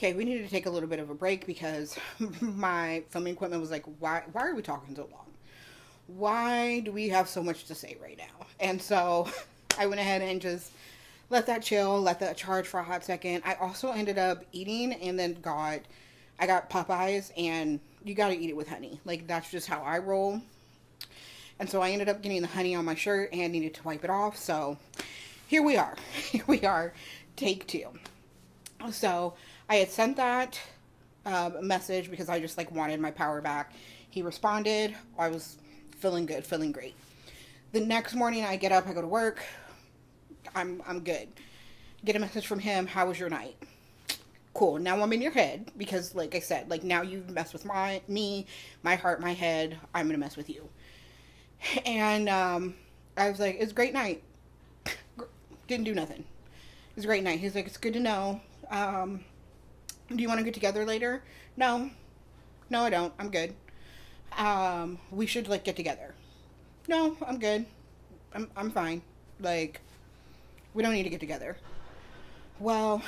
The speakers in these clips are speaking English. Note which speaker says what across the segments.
Speaker 1: okay, we need to take a little bit of a break because my filming equipment was like, why are we talking so long? Why do we have so much to say right now? And so I went ahead and just let that chill, let that charge for a hot second. I also ended up eating and then I got Popeyes, and you gotta eat it with honey. Like, that's just how I roll. And so I ended up getting the honey on my shirt and needed to wipe it off. So here we are. Here we are, take two. So I had sent that message because I just like wanted my power back. He responded. I was feeling good, feeling great. The next morning I get up, I go to work. I'm good. Get a message from him. How was your night? Cool. Now I'm in your head because, like I said, like now you've messed with my heart, my head. I'm gonna mess with you. And I was like, it's a great night. Didn't do nothing. It was a great night. He's like, it's good to know. Do you want to get together later? No, no, I don't. I'm good. We should like get together. No, I'm good. I'm fine. Like, we don't need to get together. Well,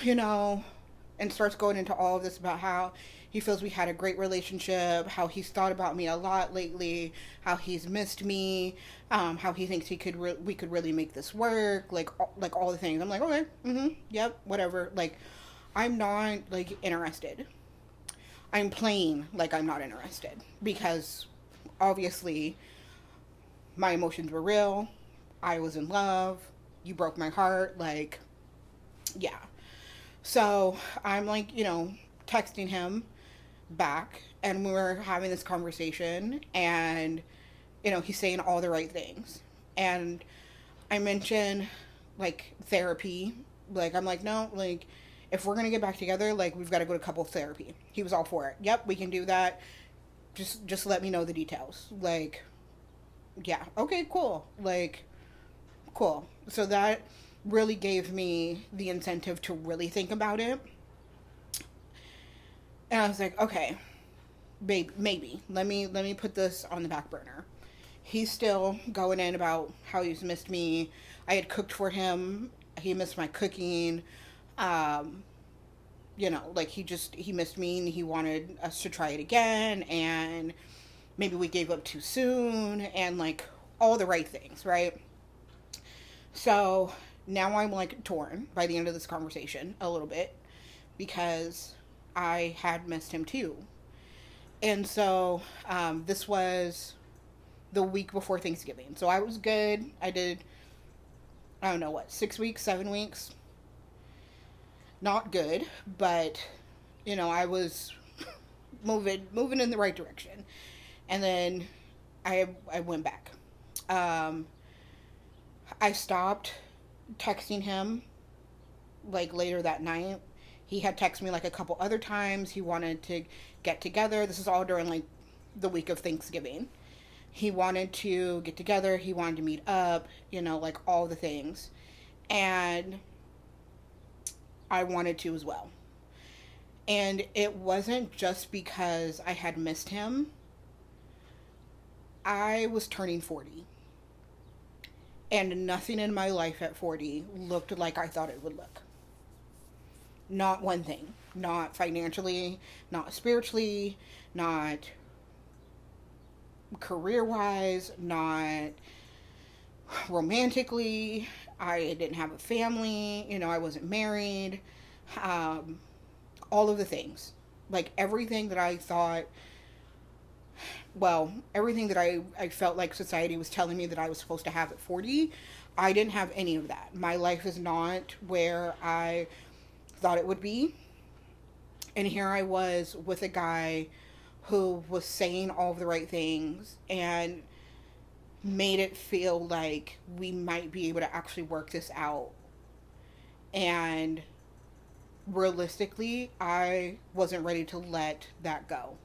Speaker 1: and starts going into all of this about how he feels we had a great relationship, how he's thought about me a lot lately, how he's missed me, how he thinks we could really make this work, like all the things. I'm like, okay, yep, whatever. Like, I'm not like interested. I'm playing like I'm not interested because obviously my emotions were real. I was in love. You broke my heart. Like, yeah. So I'm like, texting him back, and we were having this conversation, and, he's saying all the right things. And I mentioned like therapy. Like, I'm like, no, like, if we're going to get back together, like, we've got to go to couples therapy. He was all for it. Yep, we can do that. Just let me know the details. Like, yeah, okay, cool. Like, cool. So that really gave me the incentive to really think about it. And I was like, okay, babe, maybe let me put this on the back burner. He's still going in about how he's missed me. I had cooked for him. He missed my cooking. Um, like he missed me and he wanted us to try it again, and maybe we gave up too soon, and like all the right things, right? So now I'm like torn by the end of this conversation a little bit because I had missed him too. And so this was the week before Thanksgiving. So I was good. I did, I don't know what, 6 weeks, 7 weeks. Not good, but I was moving in the right direction. And then I went back. I stopped texting him like later that night. He had texted me like a couple other times. He wanted to get together. This is all during like the week of Thanksgiving. He wanted to get together. He wanted to meet up, like all the things. And I wanted to as well. And it wasn't just because I had missed him. I was turning 40. And nothing in my life at 40 looked like I thought it would look. Not one thing. Not financially, not spiritually, not career-wise, not romantically. I didn't have a family. I wasn't married. All of the things. Like everything that I thought, everything that I felt like society was telling me that I was supposed to have at 40, I didn't have any of that. My life is not where I thought it would be. And here I was with a guy who was saying all of the right things and made it feel like we might be able to actually work this out. And realistically, I wasn't ready to let that go.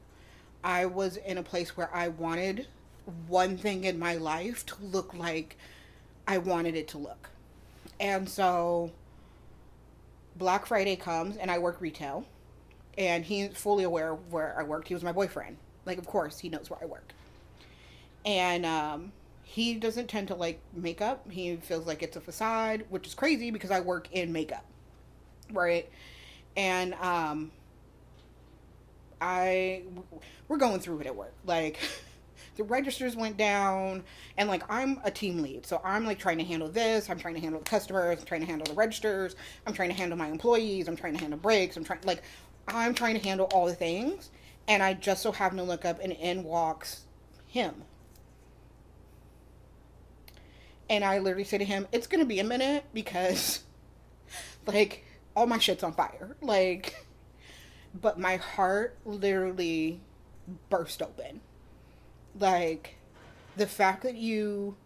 Speaker 1: I was in a place where I wanted one thing in my life to look like I wanted it to look. And so Black Friday comes and I work retail, and he's fully aware of where I worked. He was my boyfriend. Like, of course, he knows where I work. And he doesn't tend to like makeup. He feels like it's a facade, which is crazy because I work in makeup, right? And I we're going through it at work. Like the registers went down, and like I'm a team lead, so I'm like trying to handle this. I'm trying to handle the customers. I'm trying to handle the registers. I'm trying to handle my employees. I'm trying to handle breaks. I'm trying to handle all the things, and I just so happen to look up, and in walks him. And I literally say to him, "It's gonna be a minute because like all my shit's on fire." Like, but my heart literally burst open. Like, the fact that you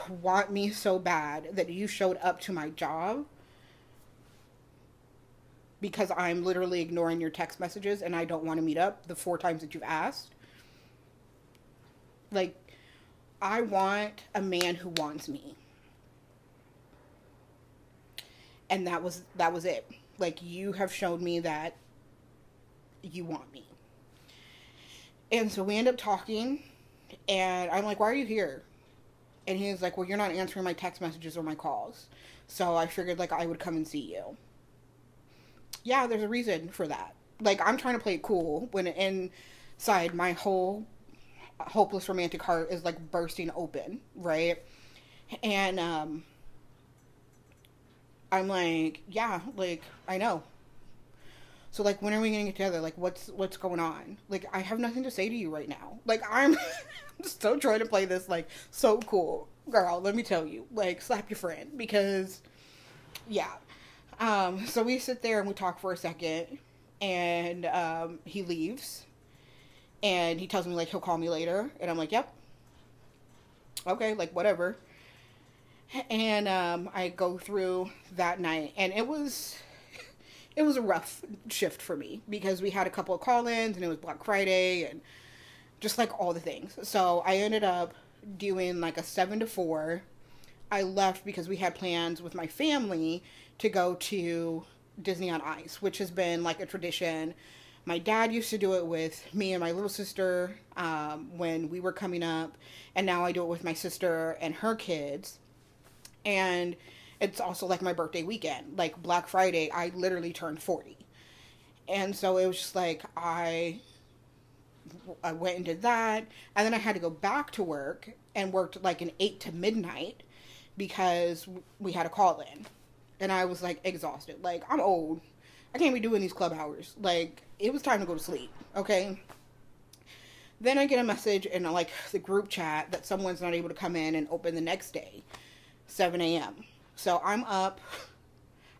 Speaker 1: want me so bad that you showed up to my job because I'm literally ignoring your text messages and I don't want to meet up the 4 times that you've asked. Like, I want a man who wants me. And that was it. Like, you have shown me that you want me. And so we end up talking, and I'm like, "Why are you here?" And he's like, "Well, you're not answering my text messages or my calls. So I figured, like, I would come and see you." Yeah, there's a reason for that. Like, I'm trying to play it cool when inside my whole hopeless romantic heart is, like, bursting open, right? And, I'm like, "Yeah, like, I know. So, like, when are we gonna get together? Like, what's going on? Like, I have nothing to say to you right now. Like, I'm still trying to play this, like, so cool. Girl, let me tell you. Like, slap your friend. Because, yeah. So we sit there and we talk for a second. And, he leaves. And he tells me, like, he'll call me later. And I'm like, "Yep. Okay, like, whatever." And, I go through that night. And it was a rough shift for me because we had a couple of call-ins and it was Black Friday and just like all the things. So I ended up doing like a 7 to 4. I left because we had plans with my family to go to Disney on Ice, which has been like a tradition. My dad used to do it with me and my little sister when we were coming up, and now I do it with my sister and her kids. And it's also like my birthday weekend. Like Black Friday, I literally turned 40. And so it was just like, I went and did that. And then I had to go back to work and worked like an 8 to midnight because we had a call in. And I was like exhausted. Like, I'm old. I can't be doing these club hours. Like, it was time to go to sleep. Okay. Then I get a message in like the group chat that someone's not able to come in and open the next day, 7 a.m. So I'm up.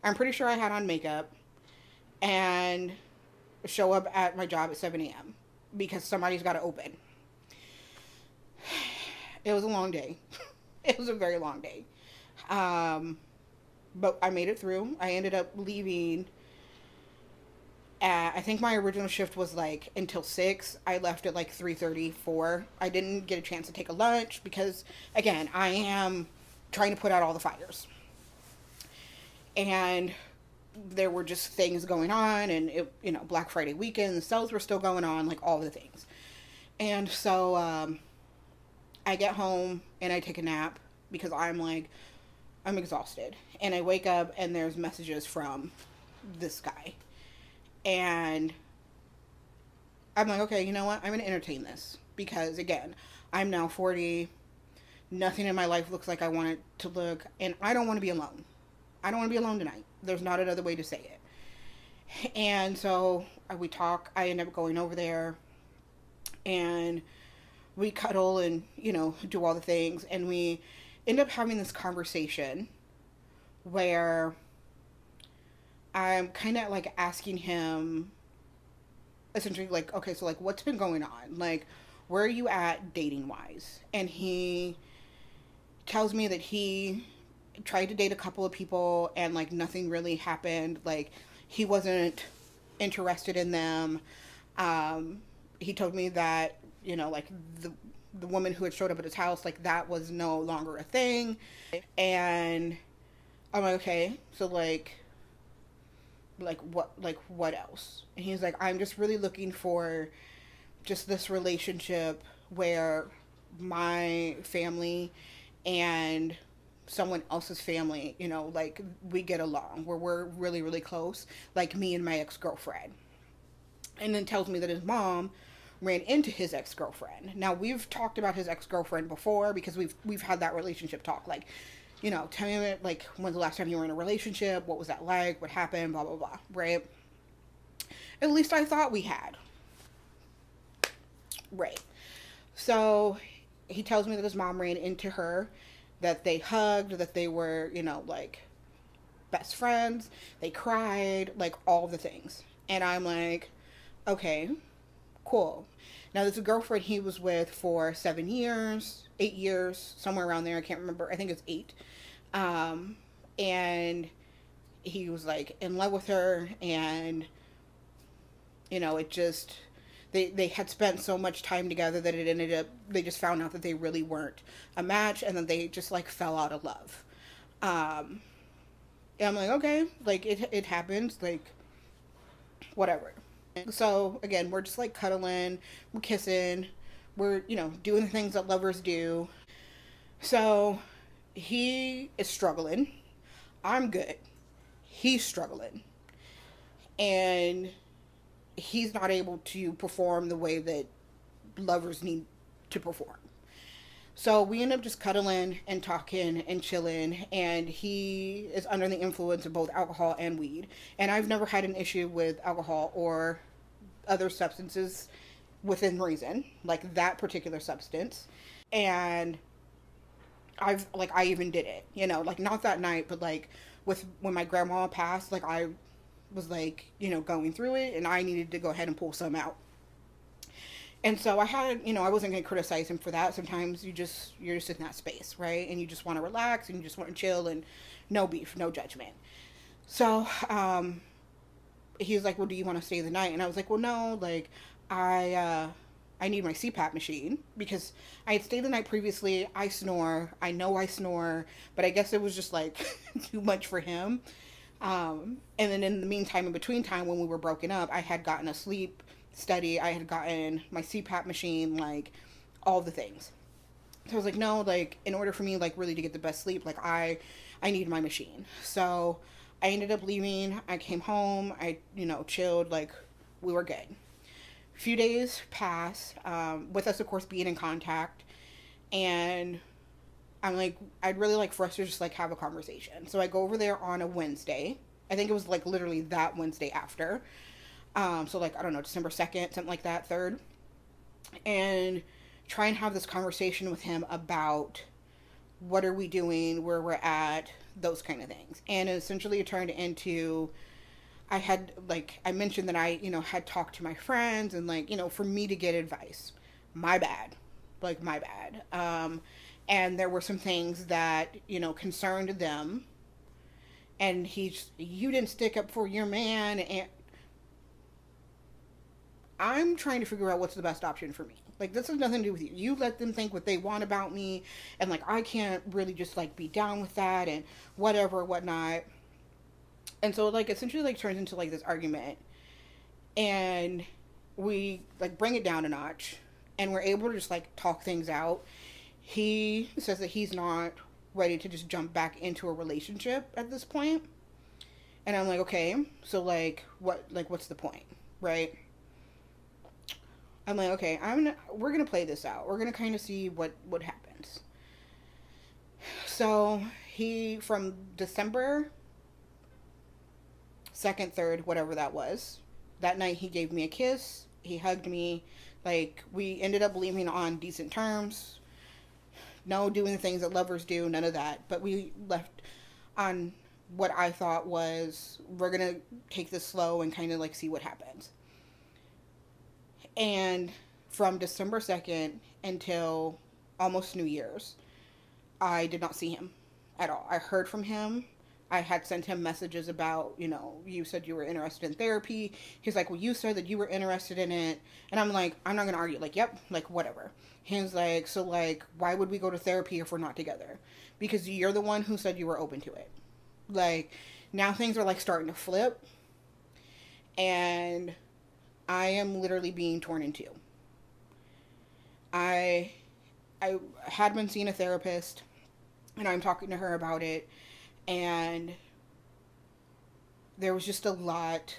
Speaker 1: I'm pretty sure I had on makeup and show up at my job at 7 a.m. because somebody's got to open. It was a long day. It was a very long day. But I made it through. I ended up leaving I think my original shift was like until 6. I left at like 3:30, 4. I didn't get a chance to take a lunch because, again, I am trying to put out all the fires. And there were just things going on, and Black Friday weekend, the sales were still going on, like all the things. And so I get home and I take a nap because I'm exhausted. And I wake up and there's messages from this guy. And I'm like, okay, you know what? I'm going to entertain this because, again, I'm now 40. Nothing in my life looks like I want it to look, and I don't want to be alone. I don't want to be alone tonight. There's not another way to say it. And so we talk. I end up going over there, and we cuddle and, do all the things. And we end up having this conversation where I'm kind of like asking him essentially like, okay, so like what's been going on? Like, where are you at dating wise? And he tells me that he tried to date a couple of people and like nothing really happened. Like, he wasn't interested in them. He told me that, like the woman who had showed up at his house, like that was no longer a thing. And I'm like, okay, so like what else? And he's like, I'm just really looking for just this relationship where my family and someone else's family, we get along, where we're really, really close, like me and my ex-girlfriend. and then tells me that his mom ran into his ex-girlfriend. Now, we've talked about his ex-girlfriend before because we've had that relationship talk. Like, you know, tell me, like, when's the last time you were in a relationship? What was that like? What happened? Blah, blah, blah. Right? At least I thought we had. Right. So, he tells me that his mom ran into her, that they hugged, that they were, you know, like, best friends. They cried, like, all the things. And I'm like, okay, cool. Now, this is a girlfriend he was with for 7 years, 8 years, somewhere around there. I can't remember. I think it's 8. And he was like in love with her, and you know, it just, they had spent so much time together that it ended up, they just found out that they really weren't a match, and then they just like fell out of love. And I'm like, okay, like it happens, like whatever. So again, we're just like cuddling, we're kissing, we're, you know, doing the things that lovers do. So he is struggling. I'm good. He's struggling. And he's not able to perform the way that lovers need to perform. So we end up just cuddling and talking and chilling, and he is under the influence of both alcohol and weed. And I've never had an issue with alcohol or other substances within reason, like that particular substance. And I even did it, you know, like not that night, but like when my grandma passed, like I was like, you know, going through it, and I needed to go ahead and pull some out. And so I had, you know, I wasn't going to criticize him for that. Sometimes you're just in that space, right? And you just want to relax and you just want to chill, and no beef, no judgment. So, he was like, well, do you want to stay the night? And I was like, well, no, like, I need my CPAP machine, because I had stayed the night previously. I snore. I know I snore, but I guess it was just like too much for him. And then in the meantime, in between time when we were broken up, I had gotten a sleep study. I had gotten my CPAP machine, like all the things. So I was like, no, like in order for me, like really to get the best sleep, like I need my machine. So I ended up leaving. I came home. I, you know, chilled. Like we were good. A few days passed, with us, of course, being in contact. And I'm like, I'd really like for us to just like have a conversation. So I go over there on a Wednesday. I think it was like literally that Wednesday after. So like, I don't know, December 2nd, something like that, 3rd. And try and have this conversation with him about what are we doing, where we're at, those kind of things. And essentially it turned into, I mentioned that I, you know, had talked to my friends, and like, you know, for me to get advice. My bad. Like, my bad. And there were some things that, you know, concerned them. And you didn't stick up for your man. And I'm trying to figure out what's the best option for me. Like, this has nothing to do with you. You let them think what they want about me. And, like, I can't really just, like, be down with that and whatever, whatnot. And so, like, essentially, like, turns into, like, this argument. And we, like, bring it down a notch. And we're able to just, like, talk things out. He says that he's not ready to just jump back into a relationship at this point. And I'm like, okay, so, like, what's the point, right? I'm like, okay, we're gonna play this out. We're gonna kind of see what happens. So he, from December 2nd, 3rd, whatever that was, that night he gave me a kiss. He hugged me. Like, we ended up leaving on decent terms. No doing the things that lovers do, none of that. But we left on what I thought was, we're gonna take this slow and kind of like see what happens. And from December 2nd until almost New Year's, I did not see him at all. I heard from him. I had sent him messages about, you know, you said you were interested in therapy. He's like, well, you said that you were interested in it. And I'm like, I'm not going to argue. Like, yep, like, whatever. He's like, so, like, why would we go to therapy if we're not together? Because you're the one who said you were open to it. Like, now things are, like, starting to flip. And I am literally being torn in two. I had been seeing a therapist, and I'm talking to her about it, and there was just a lot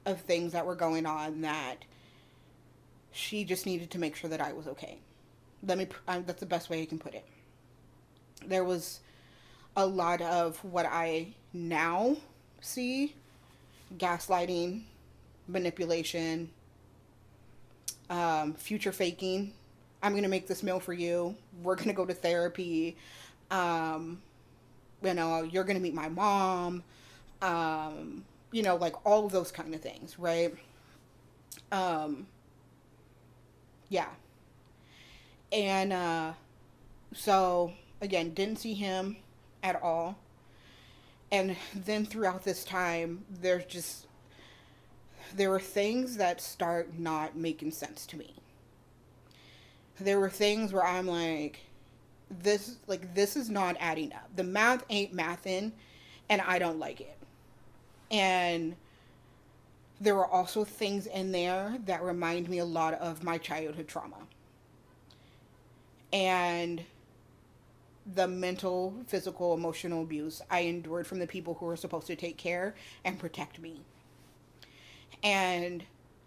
Speaker 1: of things that were going on that she just needed to make sure that I was okay. That's the best way I can put it. There was a lot of what I now see: gaslighting, manipulation, future faking. I'm going to make this meal for you. We're going to go to therapy. You're going to meet my mom. Like all of those kind of things, right? Yeah. And so, again, didn't see him at all. And then throughout this time, there were things that start not making sense to me. There were things where I'm like, this is not adding up. The math ain't mathin', and I don't like it. And there were also things in there that remind me a lot of my childhood trauma. And the mental, physical, emotional abuse I endured from the people who were supposed to take care and protect me. And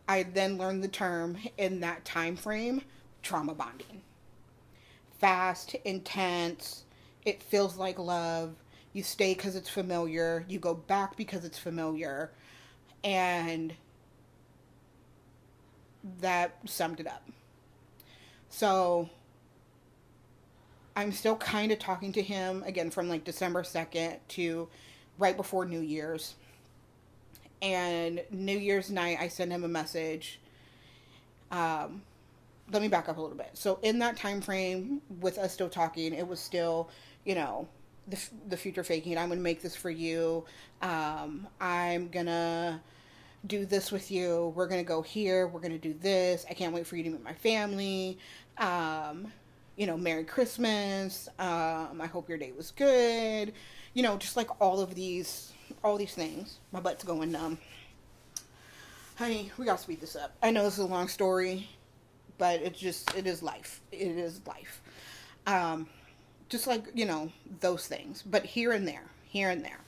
Speaker 1: I then learned the term in that time frame, trauma bonding. Fast, intense, it feels like love. You stay because it's familiar. You go back because it's familiar. And that summed it up. So I'm still kind of talking to him again from like December 2nd to right before New Year's. And New Year's night, I sent him a message. Let me back up a little bit. So in that time frame, with us still talking, it was still, the future faking. I'm going to make this for you. I'm going to do this with you. We're going to go here. We're going to do this. I can't wait for you to meet my family. Merry Christmas. I hope your day was good. Just like all these things. My butt's going numb. Honey, we gotta speed this up. I know this is a long story, but it is life. It is life. Just like, those things, but here and there.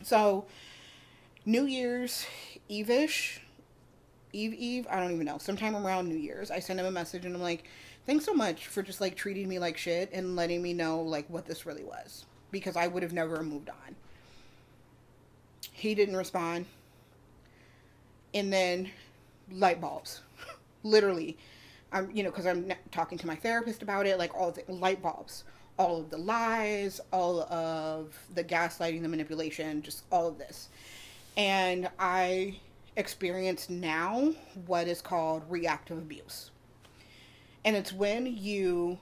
Speaker 1: So, New Year's Eve-ish, Eve, I don't even know, sometime around New Year's, I sent him a message and I'm like, thanks so much for just like treating me like shit and letting me know like what this really was, because I would have never moved on. He didn't respond. And then light bulbs, literally, because I'm talking to my therapist about it, like all the light bulbs, all of the lies, all of the gaslighting, the manipulation, just all of this. And I experience now what is called reactive abuse. And it's when you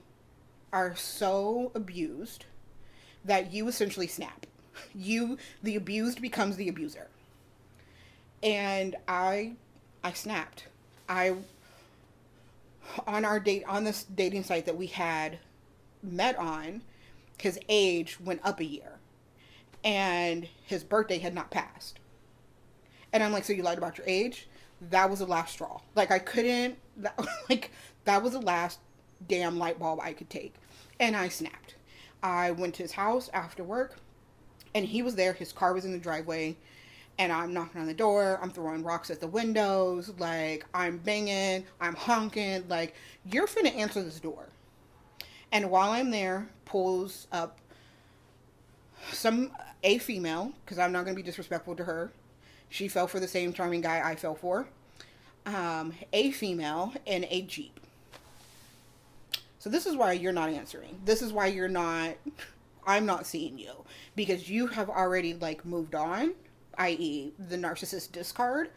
Speaker 1: are so abused that you essentially snap. The abused becomes the abuser. And I snapped. On this dating site that we had met on, his age went up a year. And his birthday had not passed. And I'm like, so you lied about your age? That was the last straw. Like, that was the last damn light bulb I could take. And I snapped. I went to his house after work, and he was there. His car was in the driveway, and I'm knocking on the door. I'm throwing rocks at the windows. Like, I'm banging. I'm honking. Like, you're finna answer this door. And while I'm there, pulls up a female, because I'm not going to be disrespectful to her. She fell for the same charming guy I fell for. A female in a Jeep. So this is why you're not answering. This is why I'm not seeing you. Because you have already, like, moved on, i.e. the narcissist discard,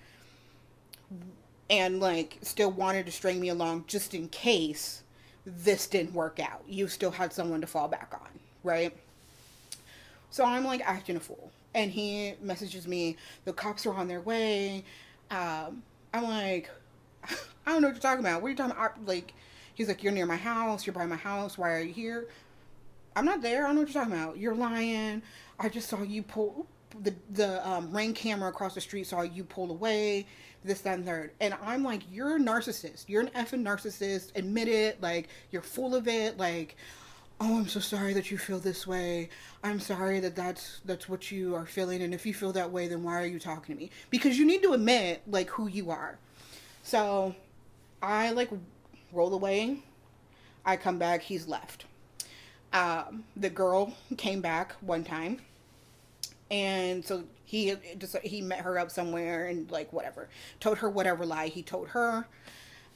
Speaker 1: and, like, still wanted to string me along just in case this didn't work out. You still had someone to fall back on, right? So I'm, like, acting a fool. And he messages me, the cops are on their way. I'm like, I don't know what you're talking about. What are you talking about? Like, he's like, you're near my house. You're by my house. Why are you here? I'm not there. I don't know what you're talking about. You're lying. I just saw you pull the ring camera across the street. Saw you pull away. This, that, and third. And I'm like, you're a narcissist. You're an effing narcissist. Admit it. Like, you're full of it. Like, oh, I'm so sorry that you feel this way. I'm sorry that that's what you are feeling. And if you feel that way, then why are you talking to me? Because you need to admit like who you are. So I like roll away. I come back. He's left. The girl came back one time, and so he met her up somewhere and like whatever, told her whatever lie he told her.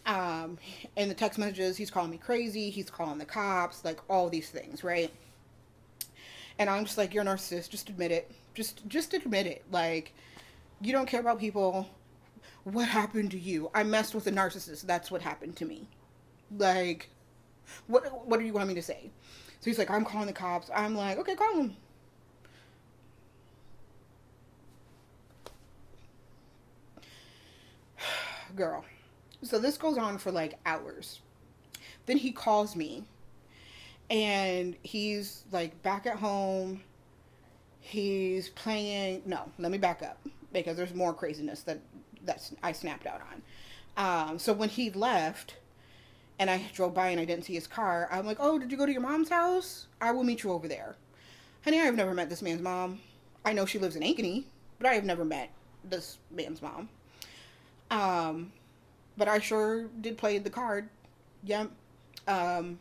Speaker 1: In the text messages, he's calling me crazy. He's calling the cops, like all these things, right? And I'm just like, you're a narcissist. Just admit it. Just admit it. Like, you don't care about people. What happened to you? I messed with a narcissist. That's what happened to me. Like, what do you want me to say? So he's like, I'm calling the cops. I'm like, okay, call them. Girl. So this goes on for like hours. Then he calls me and he's like back at home. He's playing. No, let me back up because there's more craziness that's I snapped out on. So when he left and I drove by and I didn't see his car, I'm like, oh, did you go to your mom's house? I will meet you over there. Honey, I have never met this man's mom. I know she lives in Ankeny, but I have never met this man's mom. Um, but I sure did play the card. Yep. Um,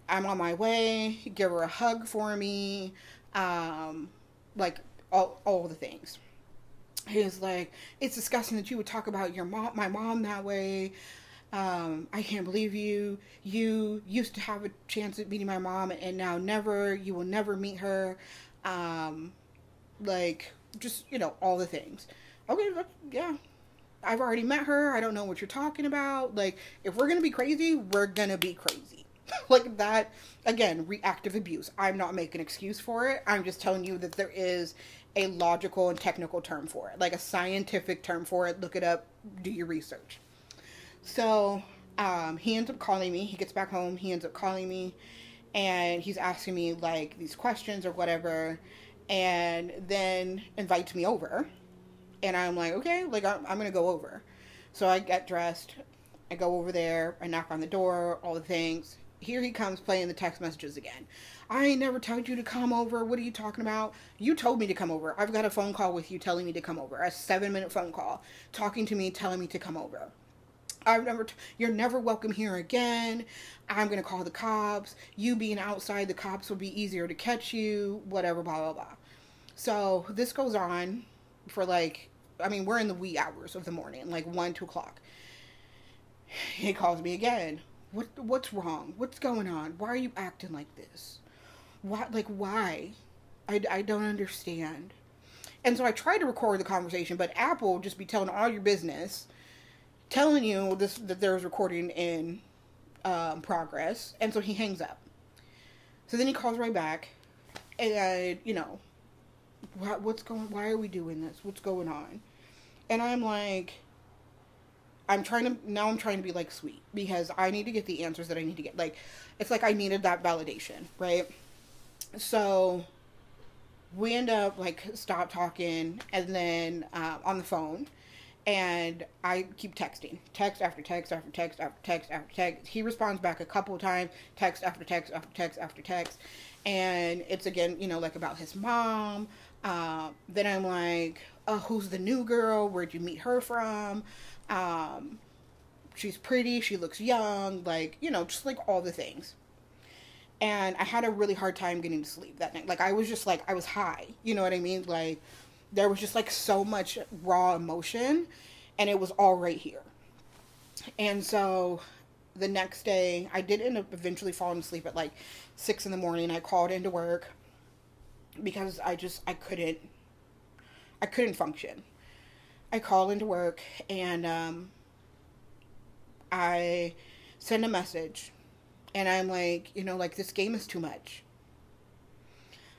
Speaker 1: I'm on my way. Give her a hug for me. Um, like all the things. He was like, it's disgusting that you would talk about my mom that way. I can't believe you. You used to have a chance at meeting my mom and now never. You will never meet her. Um, like, just, all the things. Okay, yeah. I've already met her. I don't know what you're talking about. Like, if we're going to be crazy, we're going to be crazy. Like that, again, reactive abuse. I'm not making an excuse for it. I'm just telling you that there is a logical and technical term for it, like a scientific term for it. Look it up, do your research. So he ends up calling me. He gets back home. He ends up calling me and he's asking me like these questions or whatever, and then invites me over. And I'm like, okay, like I'm going to go over. So I get dressed. I go over there. I knock on the door, all the things. Here he comes playing the text messages again. I ain't never told you to come over. What are you talking about? You told me to come over. I've got a phone call with you telling me to come over. A 7-minute phone call talking to me, telling me to come over. You're never welcome here again. I'm going to call the cops. You being outside, the cops will be easier to catch you, whatever, blah, blah, blah. So this goes on for like, we're in the wee hours of the morning, like 1, 2 o'clock. He calls me again. What's wrong? What's going on? Why are you acting like this? Why? I don't understand. And so I tried to record the conversation, but Apple just be telling all your business, telling you that there's recording in progress, and so he hangs up. So then he calls right back, and why are we doing this? What's going on? And I'm like, I'm trying to be like sweet because I need to get the answers that I need to get. Like, it's like I needed that validation, right? So we end up like stop talking and then on the phone, and I keep texting, text after text after text after text after text. He responds back a couple of times, text after text after text after text, and it's again, like about his mom. Then I'm like, who's the new girl? Where'd you meet her from? She's pretty, she looks young, like, just like all the things. And I had a really hard time getting to sleep that night. Like, I was just like, I was high, you know what I mean? Like, there was just like so much raw emotion, and it was all right here. And so the next day, I did end up eventually falling asleep at like 6 in the morning. I called into work because I couldn't function. I call into work and I send a message and I'm like, like this game is too much.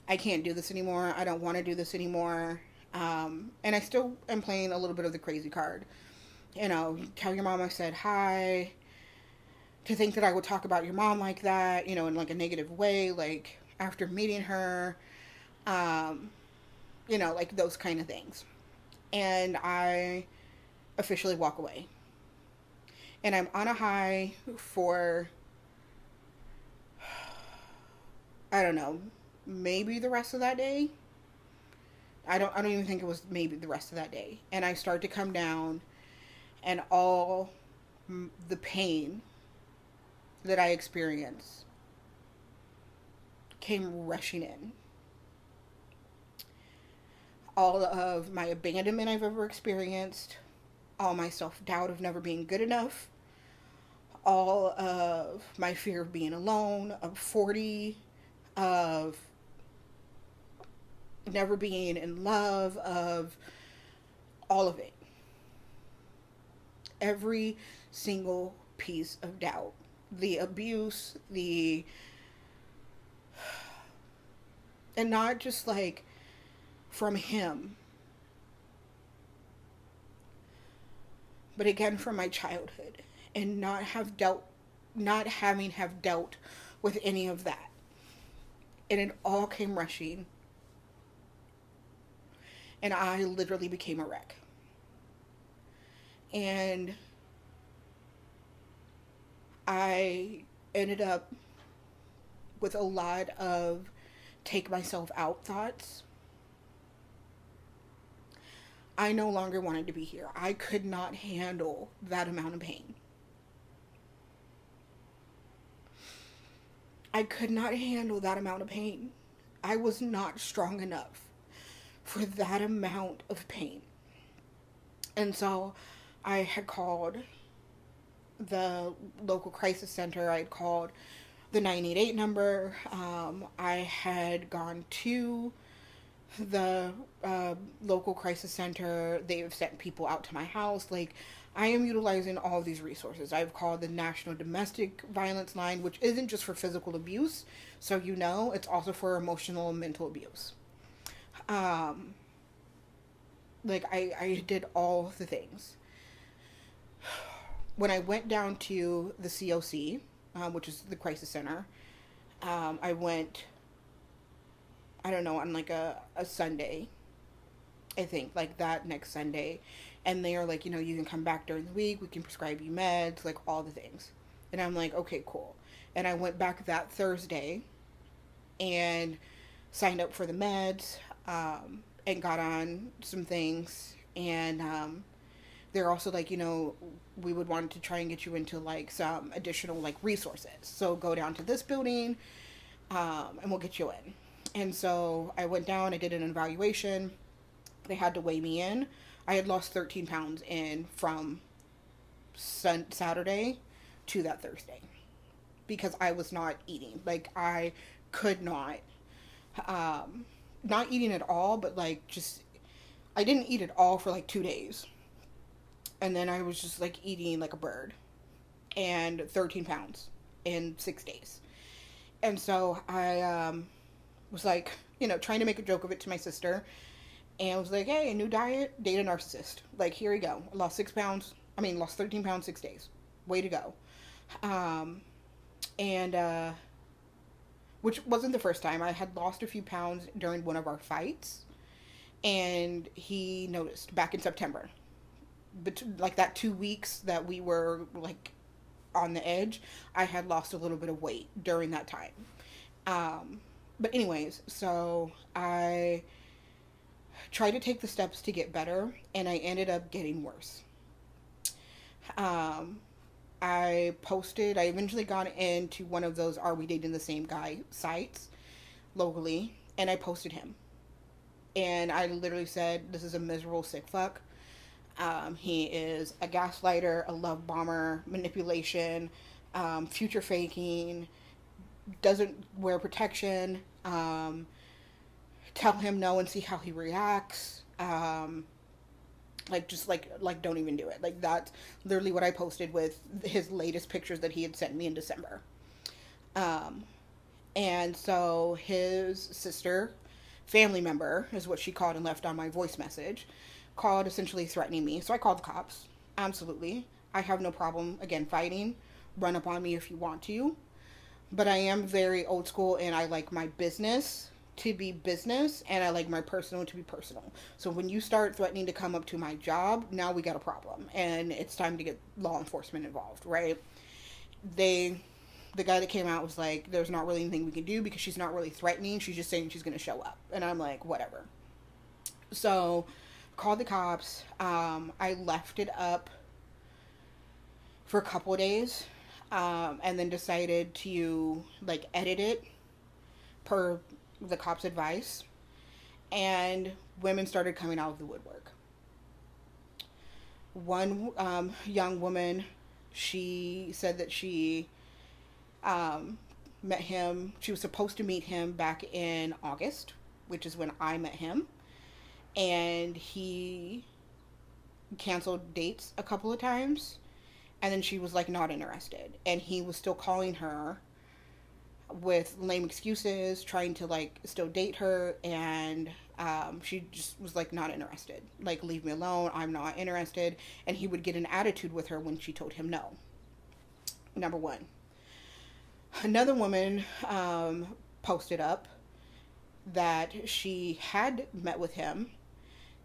Speaker 1: I can't do this anymore. I don't want to do this anymore. And I still am playing a little bit of the crazy card. Tell your mom I said hi. To think that I would talk about your mom like that, in like a negative way, like after meeting her, like those kind of things. And I officially walk away. And I'm on a high for I don't know, maybe the rest of that day. I don't even think it was maybe the rest of that day. And I started to come down, and all the pain that I experienced came rushing in. All of my abandonment I've ever experienced, all my self doubt of never being good enough, all of my fear of being alone, of 40, of never being in love, of all of it. Every single piece of doubt. The abuse, and not just like from him, but again from my childhood, and not having have dealt with any of that. And it all came rushing, and I literally became a wreck. And I ended up with a lot of take myself out thoughts. I no longer wanted to be here. I could not handle that amount of pain. I could not handle that amount of pain. I was not strong enough for that amount of pain. And so I had called the local crisis center. I had called the 988 number. I had gone to the local crisis center. They've sent people out to my house. Like, I am utilizing all of these resources. I've called the National Domestic Violence Line, which isn't just for physical abuse, so you know, it's also for emotional and mental abuse. Like, I did all the things. When I went down to the COC, which is the crisis center, I went, I don't know, on like a Sunday, I think, like that next Sunday. And they are like, you know, you can come back during the week. We can prescribe you meds, like all the things. And I'm like, okay, cool. And I went back that Thursday and signed up for the meds, and got on some things. And they're also like, you know, we would want to try and get you into like some additional like resources. So go down to this building, and we'll get you in. And so I went down, I did an evaluation. They had to weigh me in. I had lost 13 pounds in from Saturday to that Thursday because I was not eating. Like, I could not eating at all, but like just, I didn't eat at all for like 2 days. And then I was just like eating like a bird, and 13 pounds in 6 days. And so I was like, you know, trying to make a joke of it to my sister. And I was like, hey, a new diet, date a narcissist. Like, here you go. I lost 13 pounds, 6 days. Way to go. Which wasn't the first time. I had lost a few pounds during one of our fights. And he noticed back in September. But like that 2 weeks that we were like on the edge, I had lost a little bit of weight during that time. But anyways, so I tried to take the steps to get better, and I ended up getting worse. I eventually got into one of those Are We Dating the Same Guy sites locally, and I posted him. And I literally said, this is a miserable sick fuck. He is a gaslighter, a love bomber, manipulation, future faking, doesn't wear protection, tell him no and see how he reacts, like don't even do it. Like, that's literally what I posted with his latest pictures that he had sent me in December. And so his sister, family member is what she called and left on my voice message, called essentially threatening me. So I called the cops. Absolutely. I have no problem, again, fighting. Run up on me if you want to. But I am very old school, and I like my business to be business, and I like my personal to be personal. So when you start threatening to come up to my job, now we got a problem, and it's time to get law enforcement involved, right? They the guy that came out was like, there's not really anything we can do because she's not really threatening. She's just saying she's going to show up. And I'm like, whatever. So, called the cops. I left it up for a couple of days. And then decided to, like, edit it per the cops' advice. And women started coming out of the woodwork. One young woman, she said that she met him. She was supposed to meet him back in August, which is when I met him. And he canceled dates a couple of times. And then she was like not interested. And he was still calling her with lame excuses, trying to like still date her. And she just was like not interested. Like, leave me alone. I'm not interested. And he would get an attitude with her when she told him no. Number one. Another woman posted up that she had met with him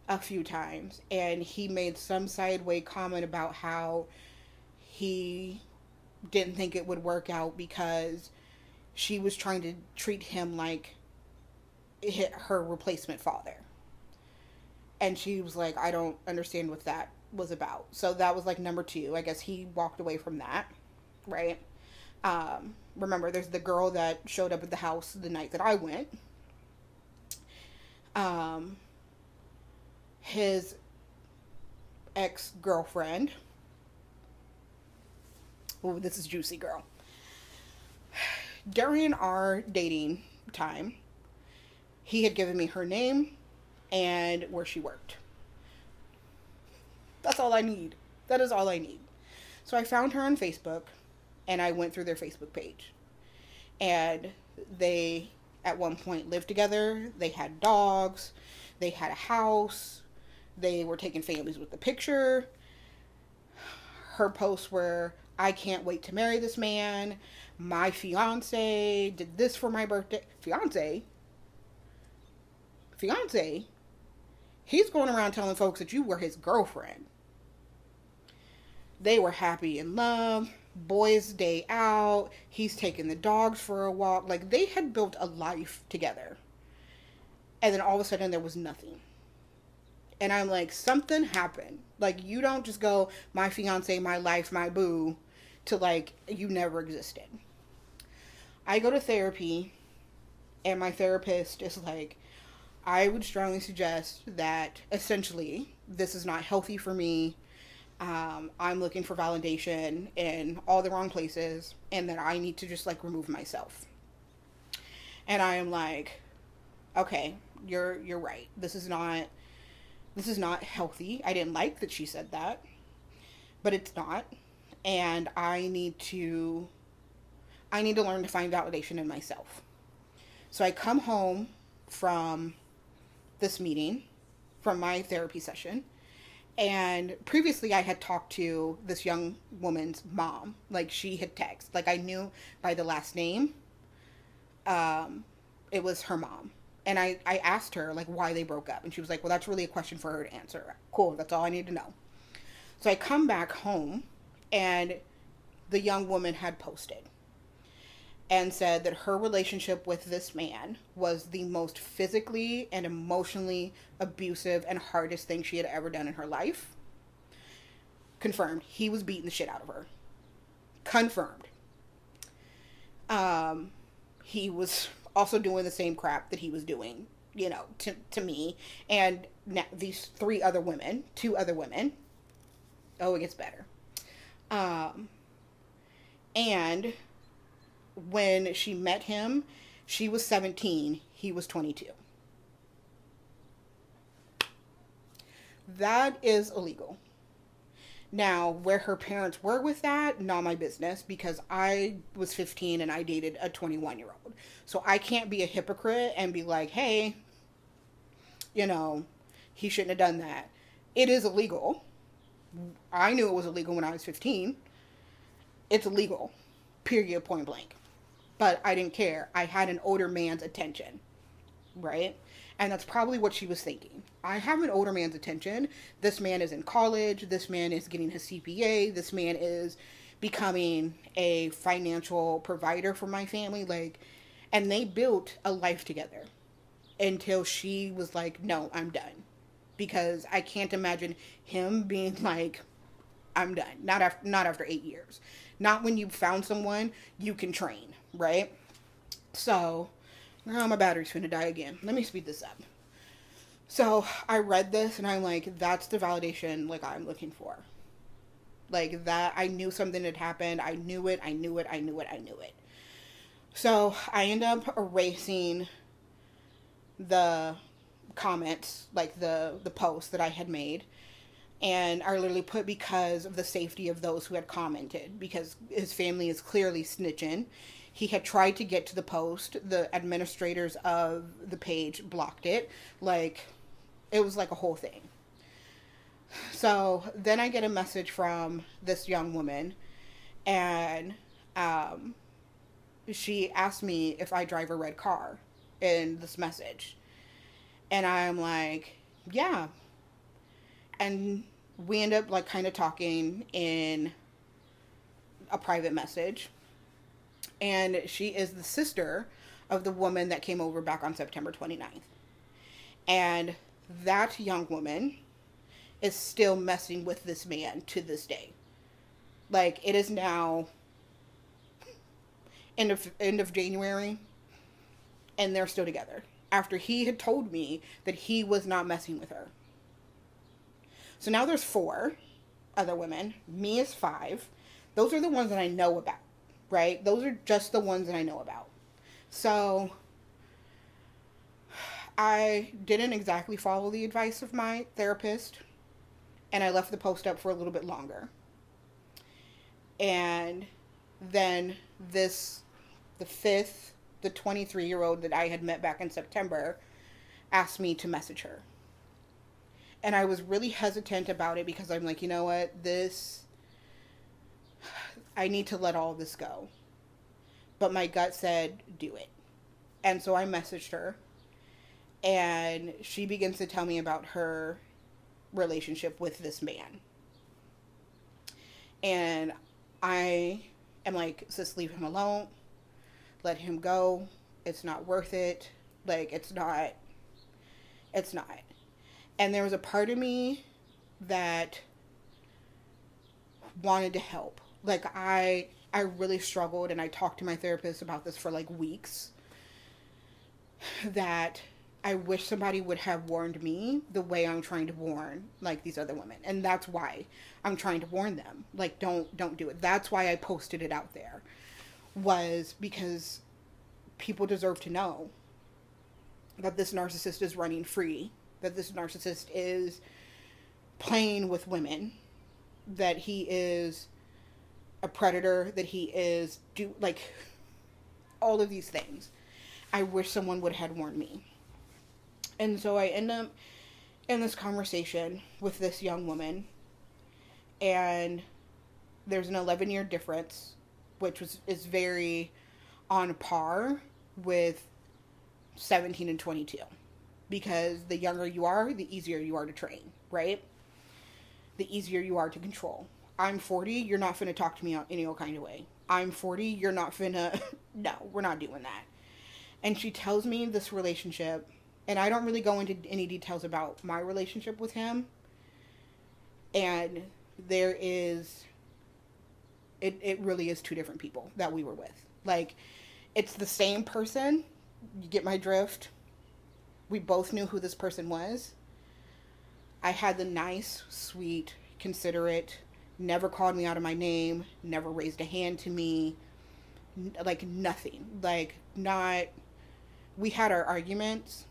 Speaker 1: a few times, and he made some sideway comment about how he didn't think it would work out because she was trying to treat him like her replacement father. And she was like, I don't understand what that was about. So that was like number two. I guess he walked away from that, right? Remember, there's the girl that showed up at the house the night that I went. His ex-girlfriend. Oh, this is juicy, girl. During our dating time, he had given me her name and where she worked. That's all I need. That is all I need. So I found her on Facebook, and I went through their Facebook page. And they, at one point, lived together. They had dogs. They had a house. They were taking families with the picture. Her posts were, I can't wait to marry this man. My fiance did this for my birthday. Fiance? He's going around telling folks that you were his girlfriend. They were happy in love. Boys' day out. He's taking the dogs for a walk. Like, they had built a life together. And then all of a sudden there was nothing. And I'm like, something happened. Like, you don't just go, my fiance, my life, my boo, to like, you never existed. I go to therapy, and my therapist is like, I would strongly suggest that essentially this is not healthy for me. I'm looking for validation in all the wrong places, and that I need to just like remove myself. And I am like, okay, you're right. This is not healthy. I didn't like that she said that, but it's not. And I need to learn to find validation in myself. So I come home from this meeting, from my therapy session, and previously I had talked to this young woman's mom. Like, she had texted. Like, I knew by the last name, it was her mom. And I asked her, like, why they broke up. And she was like, well, that's really a question for her to answer. Cool, that's all I need to know. So I come back home, and the young woman had posted and said that her relationship with this man was the most physically and emotionally abusive and hardest thing she had ever done in her life. Confirmed. He was beating the shit out of her. Confirmed. He was also doing the same crap that he was doing, you know, to me. And now these two other women. Oh, it gets better. And when she met him, she was 17, he was 22. That is illegal. Now, where her parents were with that, not my business, because I was 15 and I dated a 21-year-old. So I can't be a hypocrite and be like, hey, you know, he shouldn't have done that. It is illegal. I knew it was illegal when I was 15. It's illegal. Period, point blank. But I didn't care. I had an older man's attention, right? And that's probably what she was thinking. I have an older man's attention. This man is in college. This man is getting his CPA. This man is becoming a financial provider for my family. Like, and they built a life together until she was like, no, I'm done. Because I can't imagine him being like, I'm done. Not after 8 years. Not when you found someone you can train, right? So, oh, my battery's finna die again. Let me speed this up. So I read this and I'm like, that's the validation like I'm looking for. Like that, I knew something had happened. I knew it. I knew it. I knew it. I knew it. So I end up erasing the comments, like the post that I had made. And I literally put because of the safety of those who had commented, because his family is clearly snitching. He had tried to get to the post. The administrators of the page blocked it. Like, it was like a whole thing. So then I get a message from this young woman, and she asked me if I drive a red car in this message. And I'm like, yeah. And we end up like kind of talking in a private message. And she is the sister of the woman that came over back on September 29th. And that young woman is still messing with this man to this day. Like, it is now end of January, and they're still together. After he had told me that he was not messing with her. So now there's 4 other women. Me is 5. Those are the ones that I know about, right? Those are just the ones that I know about. So I didn't exactly follow the advice of my therapist, and I left the post up for a little bit longer. And then the 23-year-old that I had met back in September asked me to message her. And I was really hesitant about it because I'm like, you know what, I need to let all this go. But my gut said, do it. And so I messaged her, and she begins to tell me about her relationship with this man. And I am like, sis, leave him alone. Let him go. It's not worth it. Like, it's not. And there was a part of me that wanted to help. Like, I really struggled, and I talked to my therapist about this for like weeks, that I wish somebody would have warned me the way I'm trying to warn like these other women. And that's why I'm trying to warn them. Like, don't do it. That's why I posted it out there, was because people deserve to know that this narcissist is running free, that this narcissist is playing with women, that he is a predator, that he is all of these things. I wish someone would have warned me. And so I end up in this conversation with this young woman, and there's an 11-year difference, which is very on par with 17 and 22, because the younger you are, the easier you are to train, right? The easier you are to control. I'm 40, you're not finna talk to me any old kind of way. I'm 40, you're not finna, no, we're not doing that. And she tells me this relationship, and I don't really go into any details about my relationship with him. And it really is 2 different people that we were with. Like, it's the same person. You get my drift? We both knew who this person was. I had the nice, sweet, considerate, never called me out of my name, never raised a hand to me, like nothing. Like, not, we had our arguments.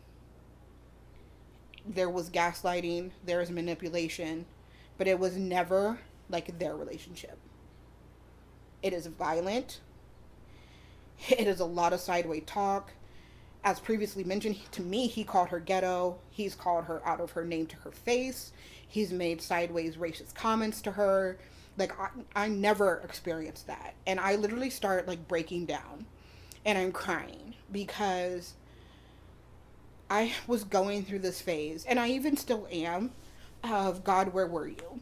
Speaker 1: There was gaslighting, there was manipulation, but it was never like their relationship. It is violent. It is a lot of sideways talk. As previously mentioned, to me, he called her ghetto. He's called her out of her name to her face. He's made sideways racist comments to her. Like, I never experienced that. And I literally start like breaking down, and I'm crying because I was going through this phase, and I even still am, of God, where were you?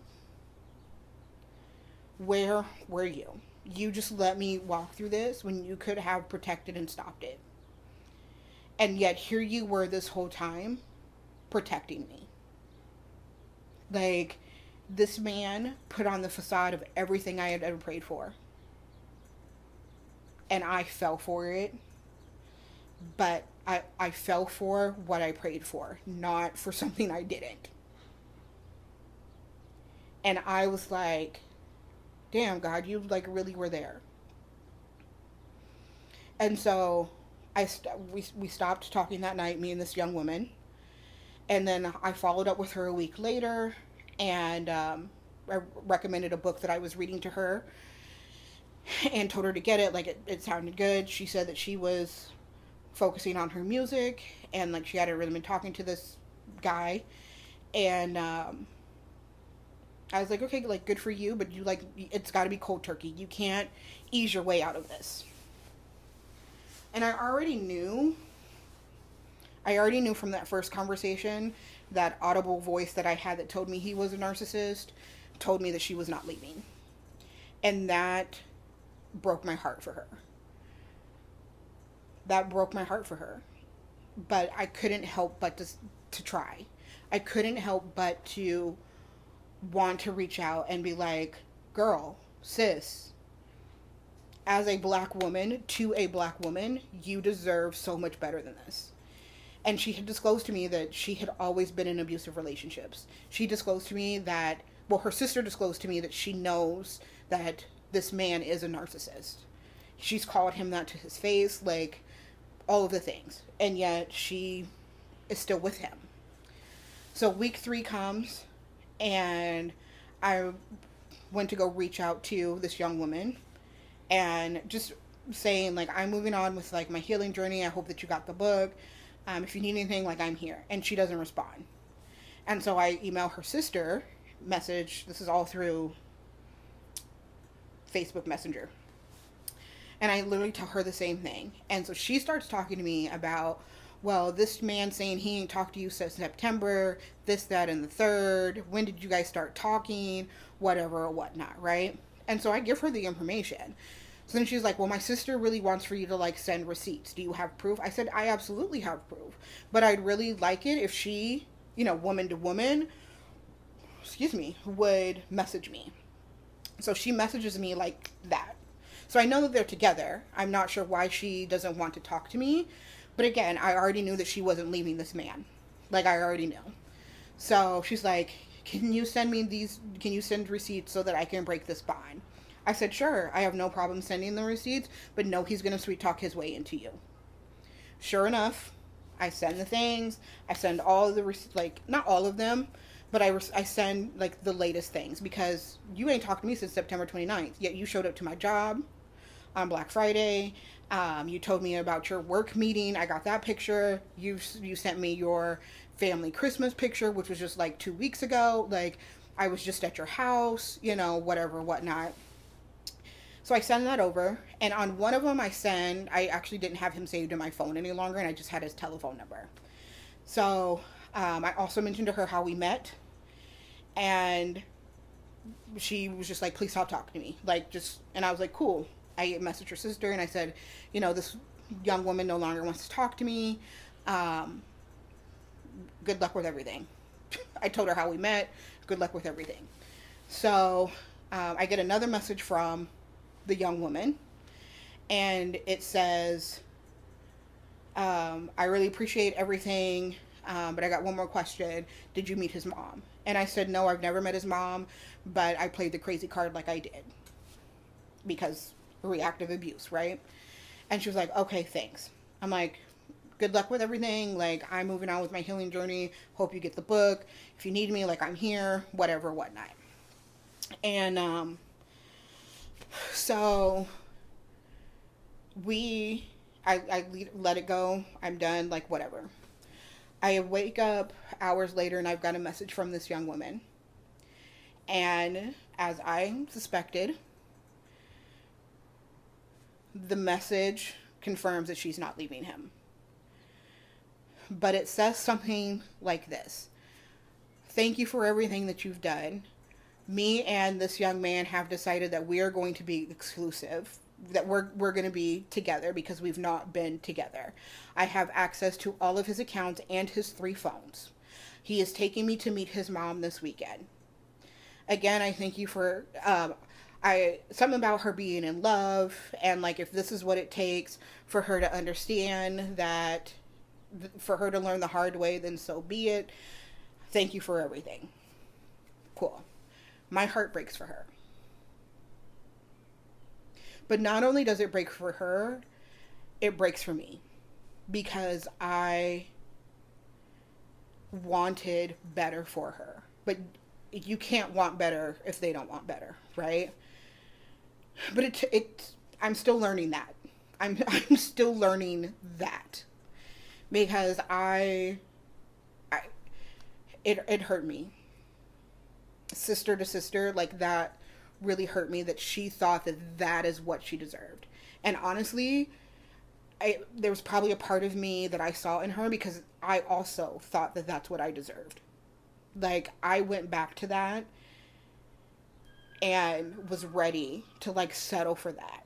Speaker 1: Where were you? You just let me walk through this when you could have protected and stopped it. And yet here you were this whole time protecting me. Like, this man put on the facade of everything I had ever prayed for. And I fell for it. But I fell for what I prayed for, not for something I didn't. And I was like, damn, God, you like really were there. And so we stopped talking that night, me and this young woman. And then I followed up with her a week later, and I recommended a book that I was reading to her and told her to get it. Like, it sounded good. She said that she was focusing on her music, and like she hadn't really been talking to this guy. And I was like, okay, like, good for you, but you, like, it's got to be cold turkey. You can't ease your way out of this. And I already knew from that first conversation, that audible voice that I had that told me he was a narcissist told me that she was not leaving. And that broke my heart for her. That broke my heart for her. But I couldn't help but to try. I couldn't help but to want to reach out and be like, girl, sis, as a black woman, to a black woman, you deserve so much better than this. And she had disclosed to me that she had always been in abusive relationships. She disclosed to me that, well, her sister disclosed to me that she knows that this man is a narcissist. She's called him that to his face, like, all of the things. And yet she is still with him. So week 3 comes, and I went to go reach out to this young woman and just saying, like, I'm moving on with, like, my healing journey. I hope that you got the book. If you need anything, like, I'm here. And she doesn't respond. And so I email her sister, message. This is all through Facebook Messenger. And I literally tell her the same thing. And so she starts talking to me about, well, this man saying he ain't talked to you since September, this, that, and the third. When did you guys start talking? Whatever or whatnot, right? And so I give her the information. So then she's like, well, my sister really wants for you to, like, send receipts. Do you have proof? I said, I absolutely have proof. But I'd really like it if she, you know, woman to woman, would message me. So she messages me like that. So I know that they're together. I'm not sure why she doesn't want to talk to me. But again, I already knew that she wasn't leaving this man. Like, I already knew. So she's like, can you send receipts so that I can break this bond? I said, sure, I have no problem sending the receipts, but no, he's going to sweet talk his way into you. Sure enough, I send the things. I send all of the receipts, like, not all of them, but I send, like, the latest things, because you ain't talked to me since September 29th, yet you showed up to my job on Black Friday. You told me about your work meeting. I got that picture. You sent me your family Christmas picture, which was just, like, 2 weeks ago. Like, I was just at your house, you know, whatever, whatnot. So I send that over, and on one of them I actually didn't have him saved in my phone any longer, and I just had his telephone number. So I also mentioned to her how we met, and she was just like, please stop talking to me. Like, and I was like, cool. I messaged her sister, and I said, you know, this young woman no longer wants to talk to me. Good luck with everything. I told her how we met. Good luck with everything. So I get another message from the young woman, and it says, I really appreciate everything, but I got one more question. Did you meet his mom? And I said, no, I've never met his mom, but I played the crazy card like I did, because reactive abuse, right? And she was like, okay, thanks. I'm like, good luck with everything. Like, I'm moving on with my healing journey. Hope you get the book. If you need me, like, I'm here, whatever, whatnot. And so I let it go. I'm done, like, whatever. I wake up hours later, and I've got a message from this young woman. And as I suspected, the message confirms that she's not leaving him. But it says something like this: thank you for everything that you've done. Me and this young man have decided that we are going to be exclusive, that we're going to be together because we've not been together. I have access to all of his accounts and his 3 phones. He is taking me to meet his mom this weekend. Again, I thank you for I something about her being in love, and like if this is what it takes for her to understand that, for her to learn the hard way, then so be it. Thank you for everything. Cool. My heart breaks for her. But not only does it break for her, it breaks for me because I wanted better for her. But you can't want better if they don't want better, right? But I'm still learning that. I'm still learning that because I it hurt me. Sister to sister, like that really hurt me, that she thought that that is what she deserved. And honestly, there was probably a part of me that I saw in her because I also thought that that's what I deserved. Like I went back to that and was ready to like settle for that.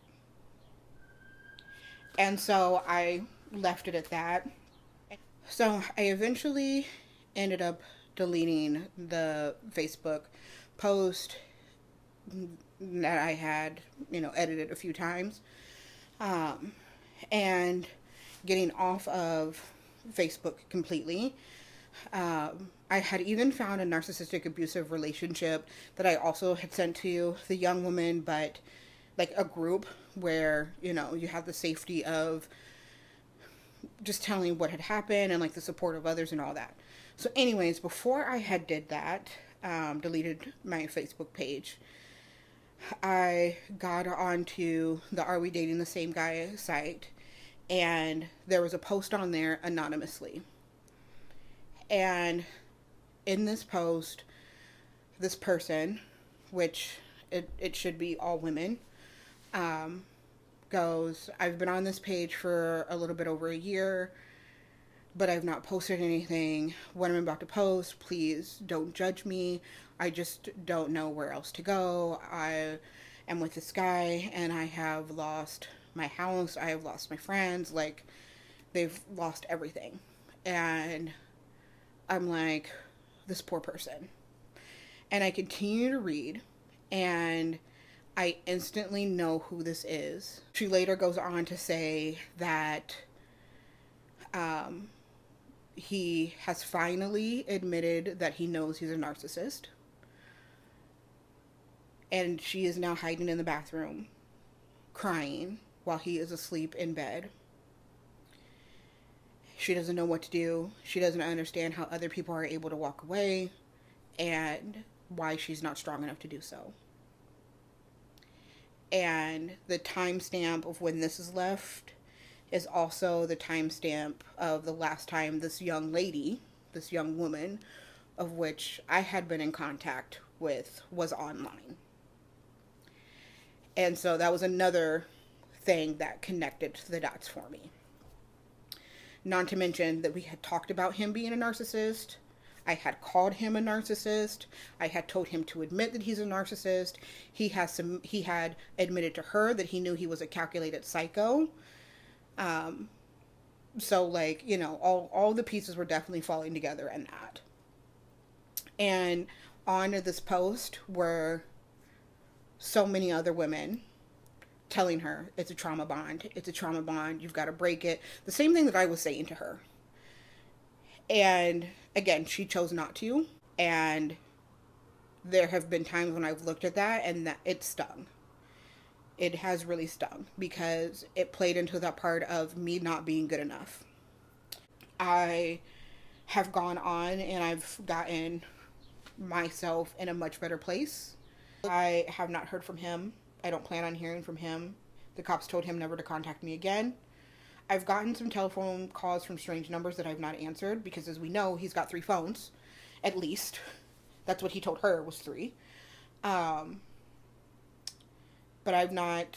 Speaker 1: And so I left it at that. So I eventually ended up deleting the Facebook post that I had, edited a few times, and getting off of Facebook completely. I had even found a narcissistic abusive relationship that I also had sent to the young woman, but like a group where, you have the safety of just telling what had happened and like the support of others and all that. So anyways, before I had did that, deleted my Facebook page, I got onto the Are We Dating the Same Guy site, and there was a post on there anonymously. And in this post, this person, which it should be all women, goes, I've been on this page for a little bit over a year, but I've not posted anything. What I'm about to post, please don't judge me. I just don't know where else to go. I am with this guy and I have lost my house. I have lost my friends. Like, they've lost everything. And I'm like, this poor person. And I continue to read, and I instantly know who this is. She later goes on to say that he has finally admitted that he knows he's a narcissist. And she is now hiding in the bathroom, crying while he is asleep in bed. She doesn't know what to do. She doesn't understand how other people are able to walk away and why she's not strong enough to do so. And the timestamp of when this is left is also the timestamp of the last time this young lady, this young woman, of which I had been in contact with, was online. And so that was another thing that connected the dots for me. Not to mention that we had talked about him being a narcissist. I had called him a narcissist. I had told him to admit that he's a narcissist. He had admitted to her that he knew he was a calculated psycho. So like, all the pieces were definitely falling together in that. And on this post were so many other women telling her it's a trauma bond. It's a trauma bond. You've got to break it. The same thing that I was saying to her. And again, she chose not to. And there have been times when I've looked at that and that it stung. It has really stung because it played into that part of me not being good enough. I have gone on and I've gotten myself in a much better place. I have not heard from him. I don't plan on hearing from him. The cops told him never to contact me again. I've gotten some telephone calls from strange numbers that I've not answered because, as we know, he's got 3 phones, at least. That's what he told her, was 3. But I've not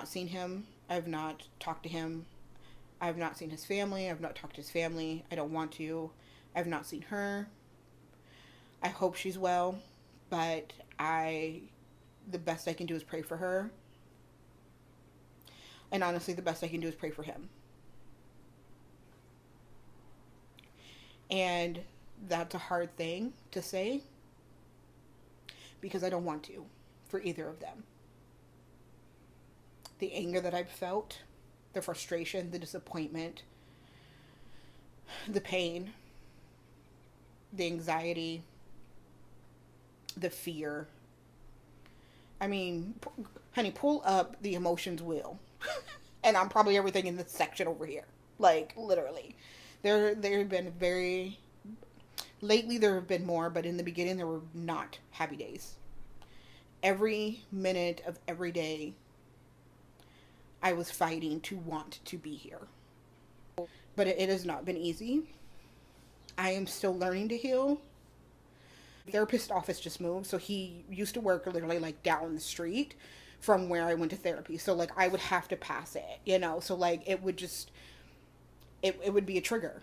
Speaker 1: seen him. I've not talked to him. I've not seen his family. I've not talked to his family. I don't want to. I've not seen her. I hope she's well. but the best I can do is pray for her. And honestly, the best I can do is pray for him. And that's a hard thing to say because I don't want to for either of them. The anger that I've felt, the frustration, the disappointment, the pain, the anxiety, the fear. I mean, honey, pull up the emotions wheel. And I'm probably everything in this section over here. Like, literally. There have been lately there have been more, but in the beginning there were not happy days. Every minute of every day, I was fighting to want to be here. But it has not been easy. I am still learning to heal. The therapist's office just moved, so he used to work literally like down the street from where I went to therapy. So like I would have to pass it, so like it would just, it would be a trigger.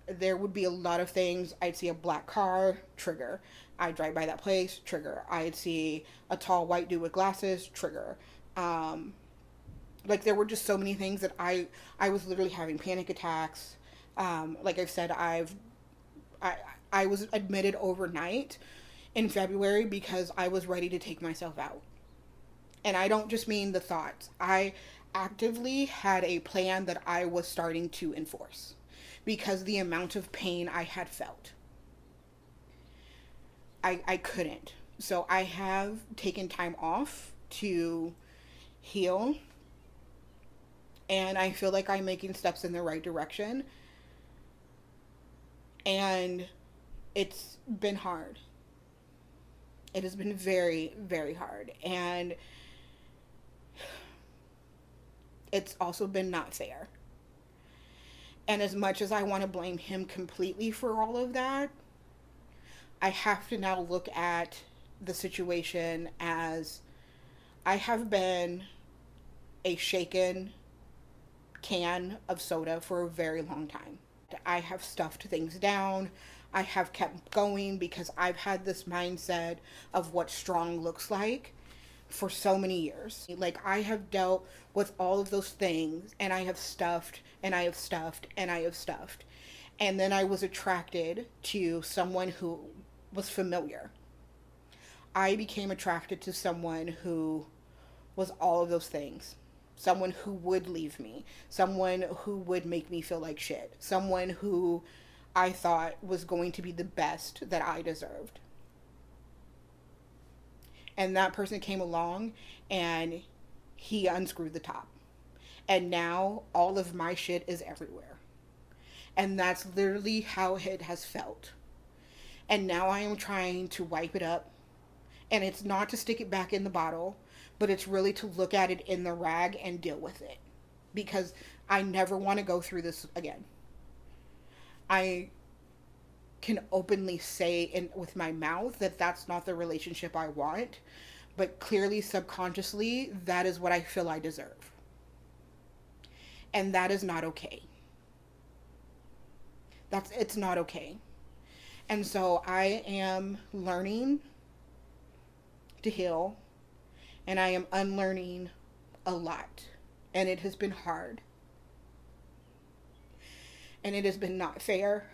Speaker 1: There would be a lot of things. I'd see a black car, trigger. I'd drive by that place, trigger. I'd see a tall white dude with glasses, trigger. Like there were just so many things that I was literally having panic attacks. Like I've said, I was admitted overnight in February because I was ready to take myself out. And I don't just mean the thoughts. I actively had a plan that I was starting to enforce because the amount of pain I had felt. I couldn't. So I have taken time off to heal. And I feel like I'm making steps in the right direction. And it's been hard. It has been very, very hard. And it's also been not fair. And as much as I want to blame him completely for all of that, I have to now look at the situation as I have been a shaken can of soda for a very long time. I have stuffed things down. I have kept going because I've had this mindset of what strong looks like for so many years. Like I have dealt with all of those things and I have stuffed and I have stuffed and I have stuffed. And then I was attracted to someone who was familiar. I became attracted to someone who was all of those things. Someone who would leave me. Someone who would make me feel like shit. Someone who I thought was going to be the best that I deserved. And that person came along and he unscrewed the top. And now all of my shit is everywhere. And that's literally how it has felt. And now I am trying to wipe it up. And it's not to stick it back in the bottle, but it's really to look at it in the rag and deal with it. Because I never want to go through this again. I can openly say with my mouth that that's not the relationship I want, but clearly subconsciously that is what I feel I deserve. And that is not okay. It's not okay. And so I am learning to heal, and I am unlearning a lot, and it has been hard, and it has been not fair.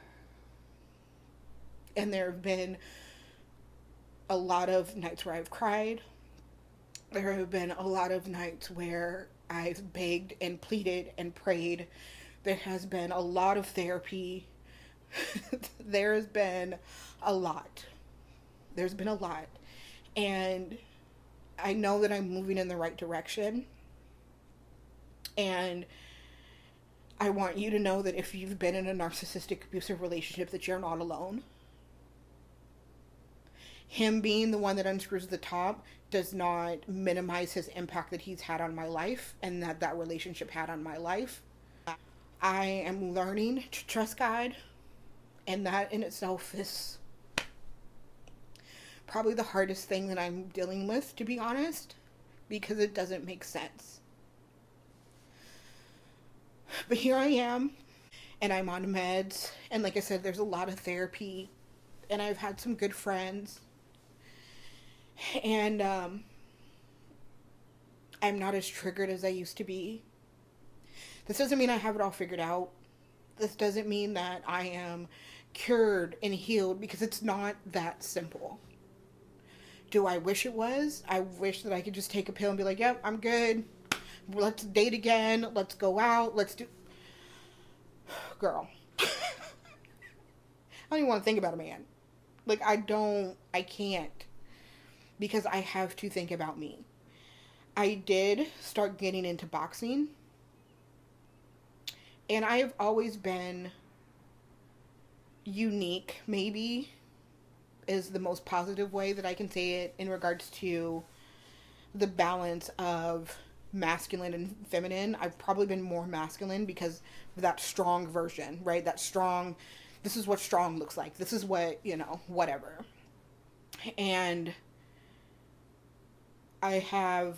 Speaker 1: And there have been a lot of nights where I've cried. There have been a lot of nights where I've begged and pleaded and prayed. There has been a lot of therapy. There has been a lot. There's been a lot. And I know that I'm moving in the right direction. And I want you to know that if you've been in a narcissistic abusive relationship, that you're not alone. Him being the one that unscrews the top does not minimize his impact that he's had on my life and that relationship had on my life. I am learning to trust God, and that in itself is probably the hardest thing that I'm dealing with, to be honest, because it doesn't make sense. But here I am, and I'm on meds, and like I said, there's a lot of therapy, and I've had some good friends. And I'm not as triggered as I used to be. This doesn't mean I have it all figured out. This doesn't mean that I am cured and healed, because it's not that simple. Do I wish it was? I wish that I could just take a pill and be like, yep, I'm good. Let's date again. Let's go out. Let's do... Girl. I don't even want to think about a man. Like, I can't. Because I have to think about me. I did start getting into boxing. And I have always been unique, maybe, is the most positive way that I can say it, in regards to the balance of masculine and feminine. I've probably been more masculine because of that strong version, right? That strong, this is what strong looks like. This is what, whatever. And I have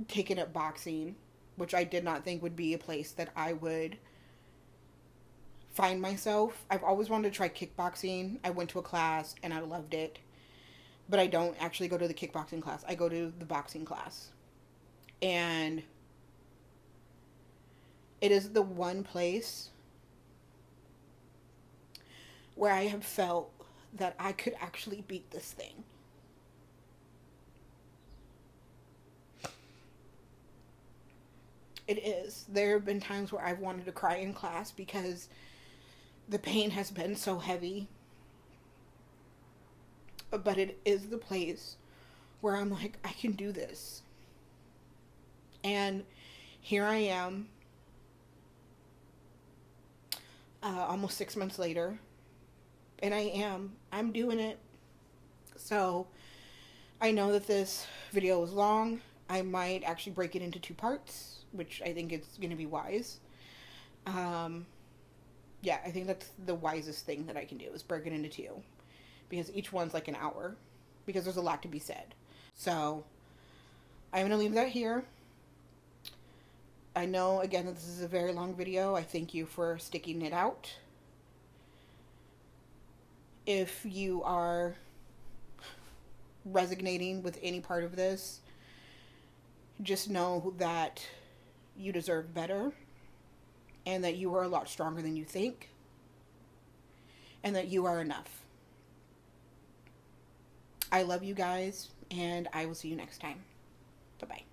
Speaker 1: taken up boxing, which I did not think would be a place that I would find myself. I've always wanted to try kickboxing. I went to a class and I loved it. But I don't actually go to the kickboxing class. I go to the boxing class. And it is the one place where I have felt that I could actually beat this thing. It is. There have been times where I've wanted to cry in class because the pain has been so heavy. But it is the place where I'm like, I can do this. And here I am, almost 6 months later, and I'm doing it. So I know that this video is long. I might actually break it into 2 parts, which I think it's going to be wise. Yeah, I think that's the wisest thing that I can do, is break it into 2. Because each one's like an hour. Because there's a lot to be said. So I'm going to leave that here. I know, again, that this is a very long video. I thank you for sticking it out. If you are resonating with any part of this, just know that you deserve better, and that you are a lot stronger than you think, and that you are enough. I love you guys, and I will see you next time. Bye-bye.